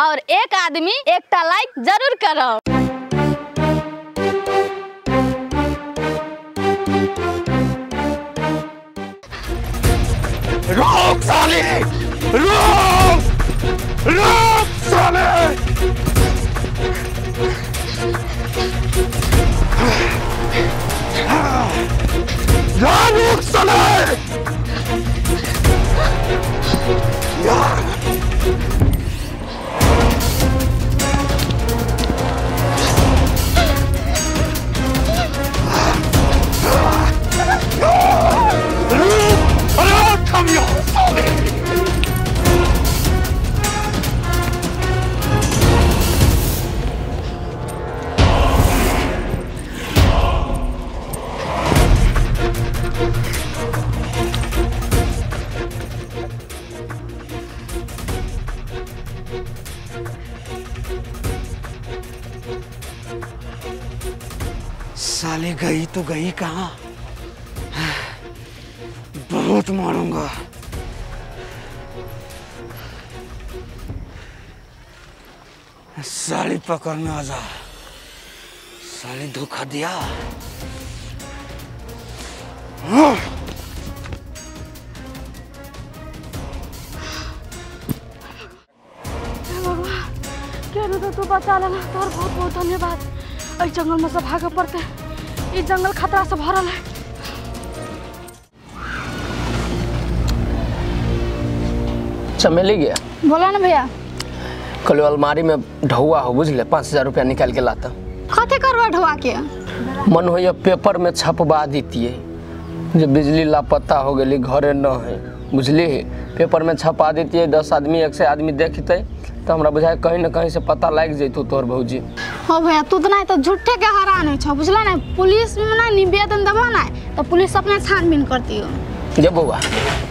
और एक आदमी एकटा लाइक जरूर करो। रोक साले, रोक साले। रोक साले। साले गई तो गई कहाँ? बहुत मारूंगा। साली पकड़ने आ जा। साली धोखा दिया। तू बचा लेना, तोहर बहुत बहुत धन्यवाद। इस जंगल में से भागे पड़ते, इस जंगल खतरा से भरल है। चमेली गया बोला ना भैया, कल अलमारी में ढौआ हो बुझले, 5000 रुपया निकाल के लाता। कथी करवा ढोआ के? मन हो पेपर में छपवा दीतिए जो बिजली लापता हो गई, घरे न है बुझली, पेपर में छपा देती है। 10 आदमी 100 आदमी देखते तो हमरा बुझाए कहीं न कहीं से पता लग जैतु तोर भौजी। हो भैया तू तो नहीं तो झूठे के हैरान हो बुझला ना, पुलिस में ना निवेदन देबो ना तो पुलिस अपने छानबीन करती हो। जब बउआ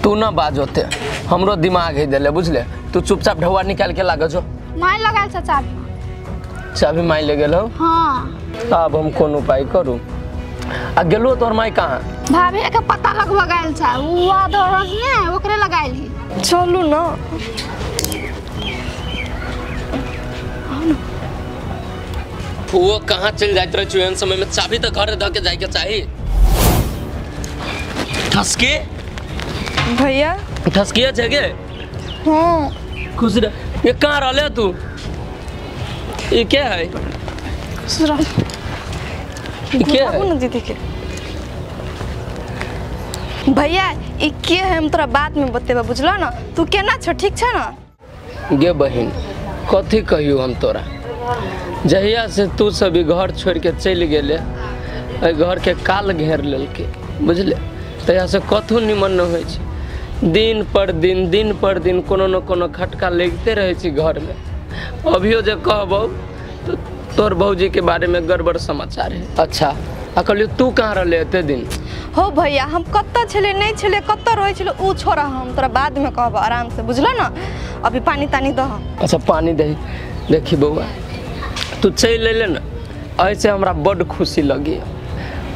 तू न बाजोते, हमरो दिमाग है देले बुझले, तू चुपचाप ढौआ निकाल के लाग जो। माई लगाल से चाबी माई ले गेल हो। हां अब हम कौन उपाय करूं? आ गेलो तोर माई कहां? भाभी के पता लगवा गेल छ, उ आदरस ने ओकरे लगाइल ही। चलू ना। वो कहाँ चल जाते रहे चुहन समय में? चाबी तो घर धके जाए के चाहिए। ठसके भैया ठसकिया जगह। हाँ खुश रह। ये कहाँ रहले तू? ये क्या है? खुश रह। ये क्या है? ना दीदी के भैया ये के है, हम तोरा बात में बतेबा बुझला ना। तू केना छ, ठीक छ ना? गे बहिन कथी कहियो हम तोरा, जहिया से तू सभी घर छोड़ के चल गेले, घर के काल घेर लेलके बुझले, तहिया से कथो निमन न होइ छै। दिन पर दिन कोनो न कोनो खटका लगते रहे छी घर में। अभियो जे कहबो तो तोर भौजी के बारे में गड़बड़ समाचार है। अच्छा कहलियो तू कहाँ रहले एते दिन? हो भैया हम कत्ता छले नहीं छले, कत्ता रहे छले उ छोरा, हम तोरा बाद में कहब आराम से बुझला ना। अभी पानी तानी दह। अच्छा पानी दे। देखी बउआ तू चल ले ना, ऐसे हमरा बड़ खुशी लगी।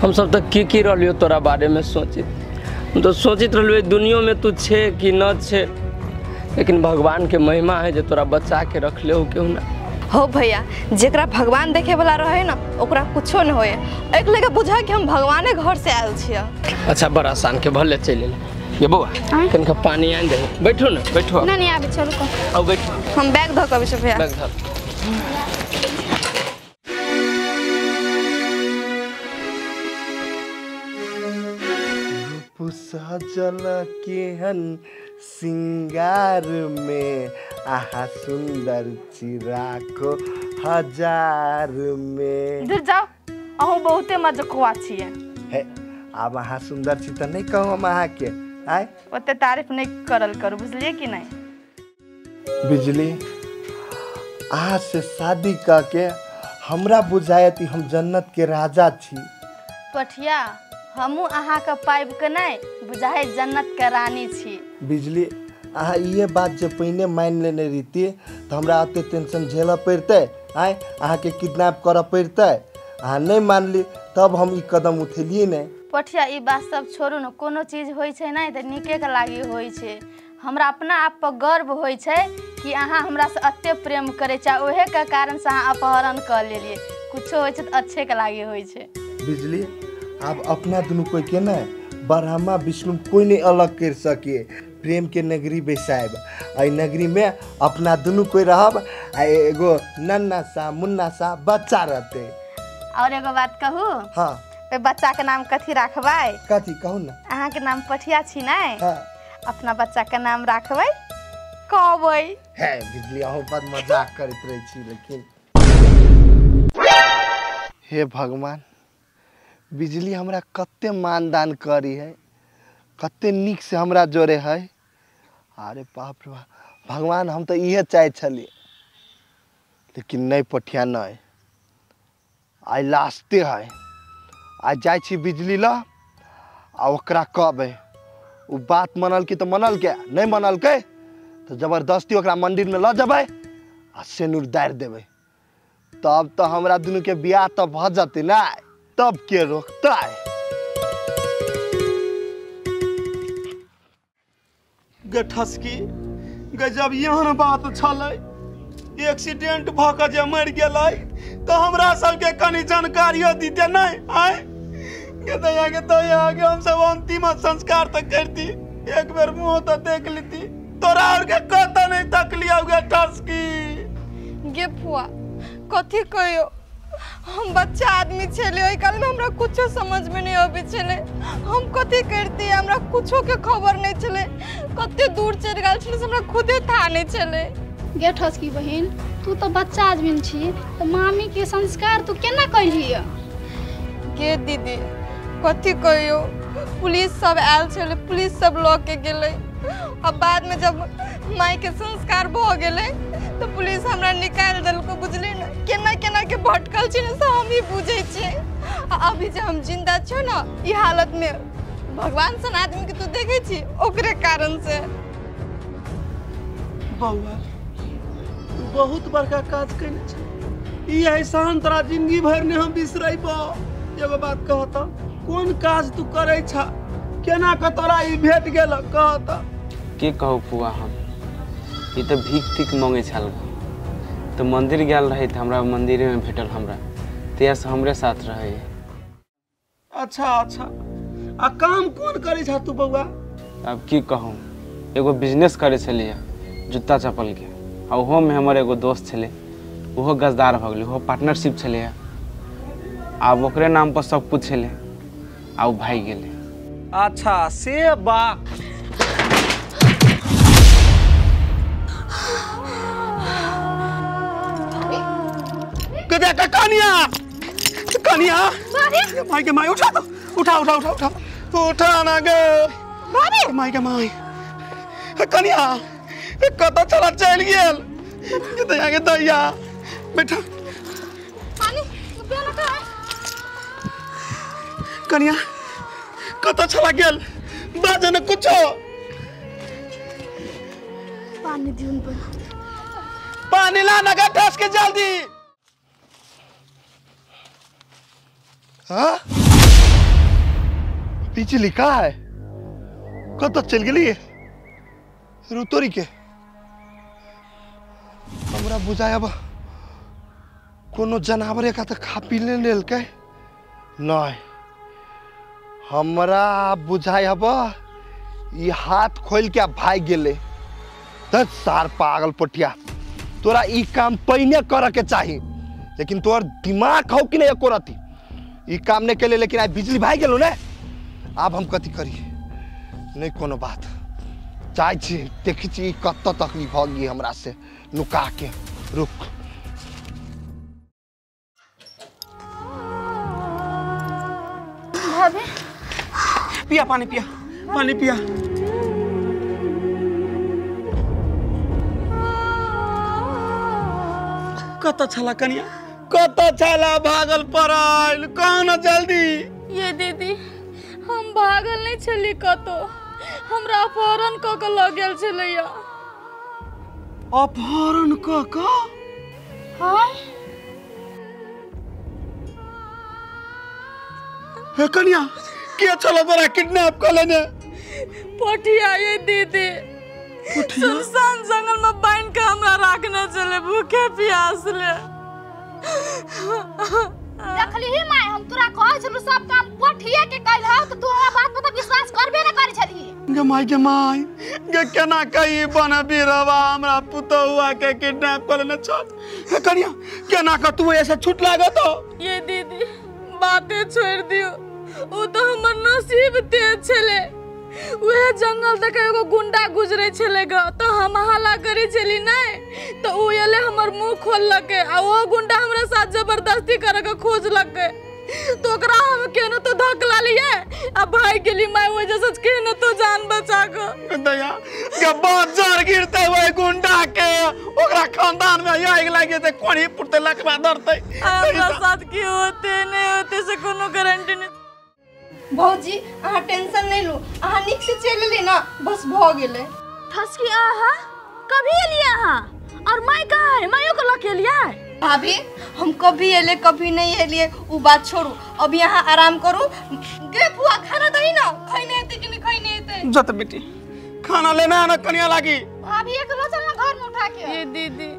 हम सब तो की रहियो तोरा बारे में सोचित, हम तो सोचित रहियो दुनिया में तू छे कि न छे, लेकिन भगवान के महिमा है जो तोरा बचा के रख ले हो क्यों ना। हो भैया जेकरा भगवान देखे वाला रहे ना ओकरा कुछो न होए, एक लगे बुझा कि हम भगवाने घर से आयल छिया। अच्छा बड़ा आसान के भले चल ले। ये बउआ कनका पानी आन दे। बैठो ना बैठो। नहीं आबे चलो को। आओ बैठो। हम बैग धो कभी से भैया। बैग धर। सजल केहन सिंगार में, आहा सुंदर चिराको हजार में। इधर जाओ, अहो बहुते मजकुआ छिए। हे अब आहा सुंदर छी त नहीं कहूँ हम आहा के आय ओते तारीफ नहीं करल करू बुझलिए कि नहीं? बिजली आहा से शादी करके हमरा बुझायत हम जन्नत के राजा छी। पठिया हमू अहाँ का पाइब के नहीं बुझाए जन्नत के रानी छी। बिजली अहाँ ये बात जब पहिने मान लेने रही तो हमरा अते टेंशन झेल पड़ते, आय अहाँ के किडनैप कर पड़ते। अहाँ नहीं मान ली तब हम ई कदम उठेलिए नहीं। पठिया ई बात सब छोड़ू न, कोनो चीज होई छे नहीं तो निके के लागी होई छे। हमरा अपना आप पर गर्व होई छे कि अहाँ हमरा से अत्ते प्रेम करे छा, ओहे के कारण से अहाँ अपहरण कर लेलिए। कुछो होय छै त अच्छे के लागे होय छै। बिजली आप अपना दुनू कोई के ना ब्रह्मा विष्णु कोई नहीं अलग कर सके। प्रेम के नगरी बसाएब, आई नगरी में अपना दुनू कोई रहब, आ एगो नन्ना सा मुन्ना सा बच्चा रहते। और एगो बात कहू। हाँ पे बच्चा के नाम कथी राखबै? कथी कहू ना। अहाँ के नाम पठिया छी नै? हाँ अपना बच्चा के नाम राखबै कहबै। है बिजली अहो बड़ मजाक करत रही छी, लेकिन हे भगवान बिजली हमरा कते मानदान करी है, कते निक से हमरा जोड़े है। अरे बाप रे बाप, भगवान हम तो इहे चाहे छली, लेकिन नहीं पठिया नहीं। आई लास्टे है, आज जाय छी बिजली ला आ ओकरा कहबै। उ बात मनल की तो मनल के, नहीं मनल के तो जबरदस्ती ओकरा मंदिर में ल जबै आ सेनुर दार देबै। तब तो हमरा दुनू के बियाह तो भ जते ना, तब के रोकता है। गठसकी गजब यहाँ बात छलै, एक्सीडेंट भ के जे मर गेलै तो हमरा सबके कनी जानकारियो दीते नहीं। आय के दया के हम सब अंतिम संस्कार तक करती, एक बेर मुंह तो देख लेती। तोरा और के कत नहीं तकलिया गठसकी। गे फुआ कथी कहियो, हम बच्चा आदमी छले, ओई काल में हमरा कुछो समझ में नहीं आबे छले। हम कथी करती, हमरा कुछो के खबर नहीं छले। कते दूर चल गेल छले, हमरा खुदे था नहीं छले। गे ठसकी बहिन, तू तो बच्चा आदमी छी, तो मामी के संस्कार तू केना कहिए? गे दीदी कथी कहियो, पुलिस सब आयल छले, पुलिस सब ल के गेले। अब बाद में जब माई के संस्कार भ गेले तो पुलिस हमरा निकाल देलको, बुझले न। केना केना के भटकल छी न से हम ही बुझे छी। अभी जे हम जिंदा छो न ई हालत में, भगवान सन आदमी के तू देखे छी ओकरे कारण से। बउआ तू बहुत बड़का काज कइले छ, ई एहसान तोरा जिंदगी भर ने हम बिसरैबो। एगो बात कहत, कोन काज तू करे छ, केना के तोरा ई भेट गेल कहत? के कहू फुआ, हम ई तो भीख तीख मांगे छल, तो मंदिर गेल रहे तो हमरा मंदिर में भेटल, हमरा तेया से हमरे साथ रहे। अच्छा अच्छा, आ काम कौन करे छ तू बउआ? अब की कहूँ, एगो बिजनेस करे छलिए जूता चप्पल के, आ ओहो में हमर एगो दोस्त छले, ओहो गजदार भ गेलै, ओहो पार्टनरशिप छले। आब ओकरे नाम पर सब कुछ छले, आ उ भाग गेले। अच्छा से बात। कनिया कनिया माई के माई उठा तो, उठा उठा उठा उठा उठा ना गे माई के माई। कनिया कत चला चल गेल, दया के दया बैठा। पानी पियाला का? कनिया कत चला गेल, बाजे न कुछो। पानी दिउन पर। पानी ला ना ठस के जल्दी। हाँ बिजली का है, कत चल गई रुतोरी के? हमरा बुझाय अब कोनो जानवरे का तो खा पी ले लेल के नहीं। हमरा बुझाय अब ये हाथ खोल के भाग गेले। 10 साल पागल पटिया, तोरा ई काम पहले करे के चाही, लेकिन तोर दिमाग हो कि नहीं एको रती ई काम नहीं केले। लेकिन आज बिजली भाग गेलो ने, अब हम कथी करी? नहीं कोनो बात, चाहे छी देखी छी कत तकलीफ होगी हमरा से नुका के। रुक भाभी पिया पानी, पिया पानी पिया। कत छला कनिया, कत छला भागल पड़ल, कौन जल्दी? ये दीदी हम भागल नहीं छली कतो, हमरा अपहरण क के ल गेल छलैया। अपहरण क के? हाँ हे कनिया के छला तोरा किडनैप कर लेने? पटिया ये दीदी, सुनसान जंगल में बांध के हम भूखे प्यास ले। देखली ही माय हम तोरा कहै छलु सब काम पठिए के कइल ह त तू हमरा बात पर विश्वास करबे न करै छली। के माय गे केना कही बन बीरवा हमरा पुतहुआ के किडनैप कर लेने छ। हे कनिया केना क तू ऐसे छूट लागत हो। ये दीदी बातें छोड़ दियो, वो तो हमर नसीब तेज छले। वह जंगल तक एगो गुंडा गुजरे छले ग, तो हम हल्ला करे छली नहीं तो उ एले हमर मुंह खोललके आ वो गुंडा हमरा साथ जबरदस्ती करे के खोजलके। तो ओकरा हम केनो तो धकला लिए अब भाई गेली मैं वजह से केनो तो जान बचा ग। दया के बहुत जोर गिरते हुए गुंडा के ओकरा खानदान में आग लागे ते कोनी पुरते लकवा धरते। हमरा साथ की होते नहीं होते से कोनो गारंटी नहीं। भौजी अहाँ टेंशन नहीं लो, अहाँ निक से चल ली ना बस भ गेले। ठसकी आहा कभी एलिया हां और मैं कहां है, मैं को लके लिया है। भाभी हम कभी एले कभी नहीं एलिए, वो बात छोड़ू, अब यहाँ आराम करू। गे फुआ खाना दही ना, खइने हेते कि नहीं खइने हेते। जत बेटी खाना लेना ना कनिया लागी। भाभी एक लो चल ना घर में उठा के। ये दीदी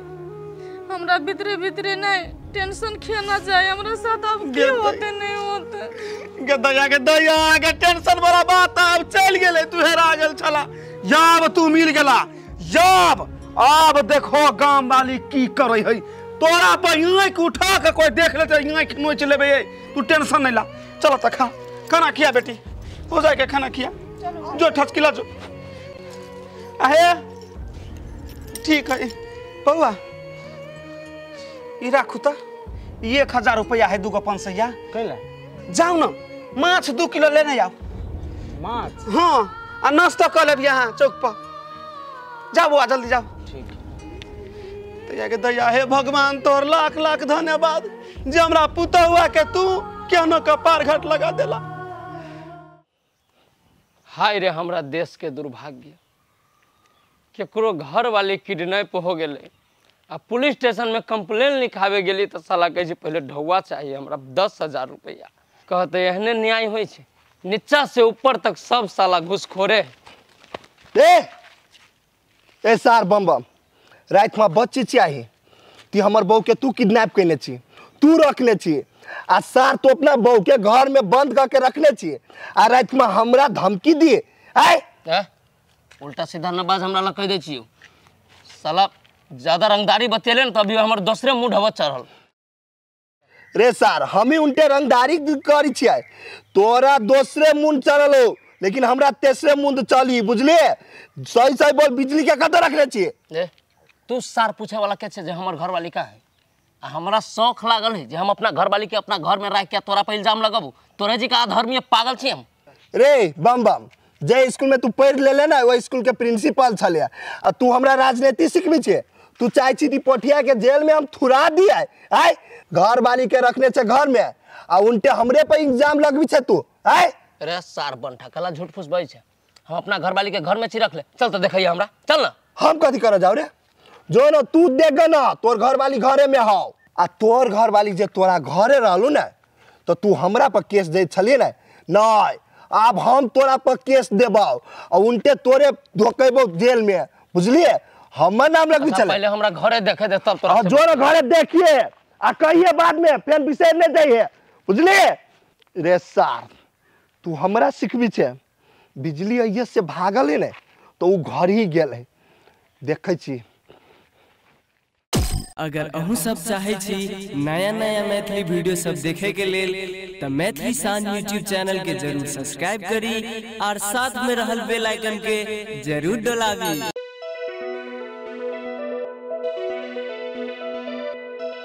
हमरा भीतरे भीतरे नहीं टेंशन खेना चाहिए, हमरा साथ अब की होते नहीं होते। के दया के टेंशन वाला बात अब चल गेले, तू हेरा गेल छला। याब तू मिल गेला, याब अब देखो गांव वाली की करे है। तोरा पर आंख उठा के कोई देख ले तो आंख नोच लेबे। तू टेंशन नहीं ला, चलो त खा खाना खिया बेटी, हो जाए के खाना खिया। जो ठसकिला जो आहे ठीक है बउआ ई राखू त 1000 रुपया है, 2 500 कैला जाओ ना माछ 2 किलो लेने जाओ। माछ हाँ आ नाश्ता कर लेब यहाँ चौक पर। जाओ बुआ जल्दी जाओ। ठीक तो दया हे भगवान तोर लाख लाख धन्यवाद जे हमरा पुतहुआ के तू केनो कपार घाट लगा देला। हाय रे हमरा देश के दुर्भाग्य, केकरो घर वाली किडनैप हो गेले आ पुलिस स्टेशन में कंप्लेन लिखावे गेली तो साला कहे छै पहले ढौआ चाहिए हमरा 10,000 रुपया। कहते एहने न्याय होय छै, नीचा से ऊपर तक सब साला घुसखोरे। ए सार बम बम रात में बच्ची चाहिए ती हमर बहू के तू किडनैप कैने छी, तू रखने छी आ सार तो अपना बहू के घर में बंद करके रखने छी आ रात में हमरा धमकी दिए। आए उल्टा सीधा न बाज हमरा लग कह दे छियो। साला ज्यादा रंगदारी बतेले न तो अभी हमर दूसरे मुंह ढवा चढ़ल। रे सार हमें उनटे रंगदारी करी छियै, तोरा दूसरे मुंह चढ़ल हो लेकिन हमरा तेसरे मुंह चली, बुझलिए। सही सही बोल, बिजली के कत रखले छियै। तू सार पूछे वाला के छे जे हमर घर वाली का है आ हमरा शौक लागल है जे हम अपना घर वाली के अपना घर में रख के तोरा पे इल्जाम लगाबू। तोरे जी का अधर्मी पागल छी हम। रे बम बम जे स्कूल में तू पढ़ ले ना वो स्कूल के प्रिंसिपल छले आ तू हमरा राजनीति सिखबी छे। तू चाहे छी पोठिया के जेल में हम थुरा दिया। आय घर वाली के रखने छे घर में आ उनटे हमरे पे इल्जाम लगबी छे तू। आय रे सार बनठा कला झूठ फूस बई छे, हम अपना घर वाली के घर में छी रख ले। चल तो देखइए हमरा, चल ना। हम कथी कर जाओ रे, जो ना तू देख ना तोर घर वाली घरे में हो आ तोर घर वाली जे तोरा घरे रहलू ना तो तू हमरा पर केस दे छलिए ना। नहीं अब हम तोरा पर केस देबो और उनटे तोरे धोकेबो जेल में, बुझलिए। हमर नाम लगबी चले। पहले हमरा घरे देखे दे तब तोरा जो ना घरे देखिए आ कहिए बाद में फिर विषय नहीं जाइए, बुझलिए। रे सार तू हमरा सिखबी छे, बिजली अइये से भागल है ना तो उ घर ही गेल है, देखे छी। अगर अहू सब चाहे छी नया नया मैथिली वीडियो सब देखे के लेल तो मैथिली साँझ यूट्यूब चैनल के जरूर सब्सक्राइब करी और साथ में रहल बेल आइकन के जरूर दबावी।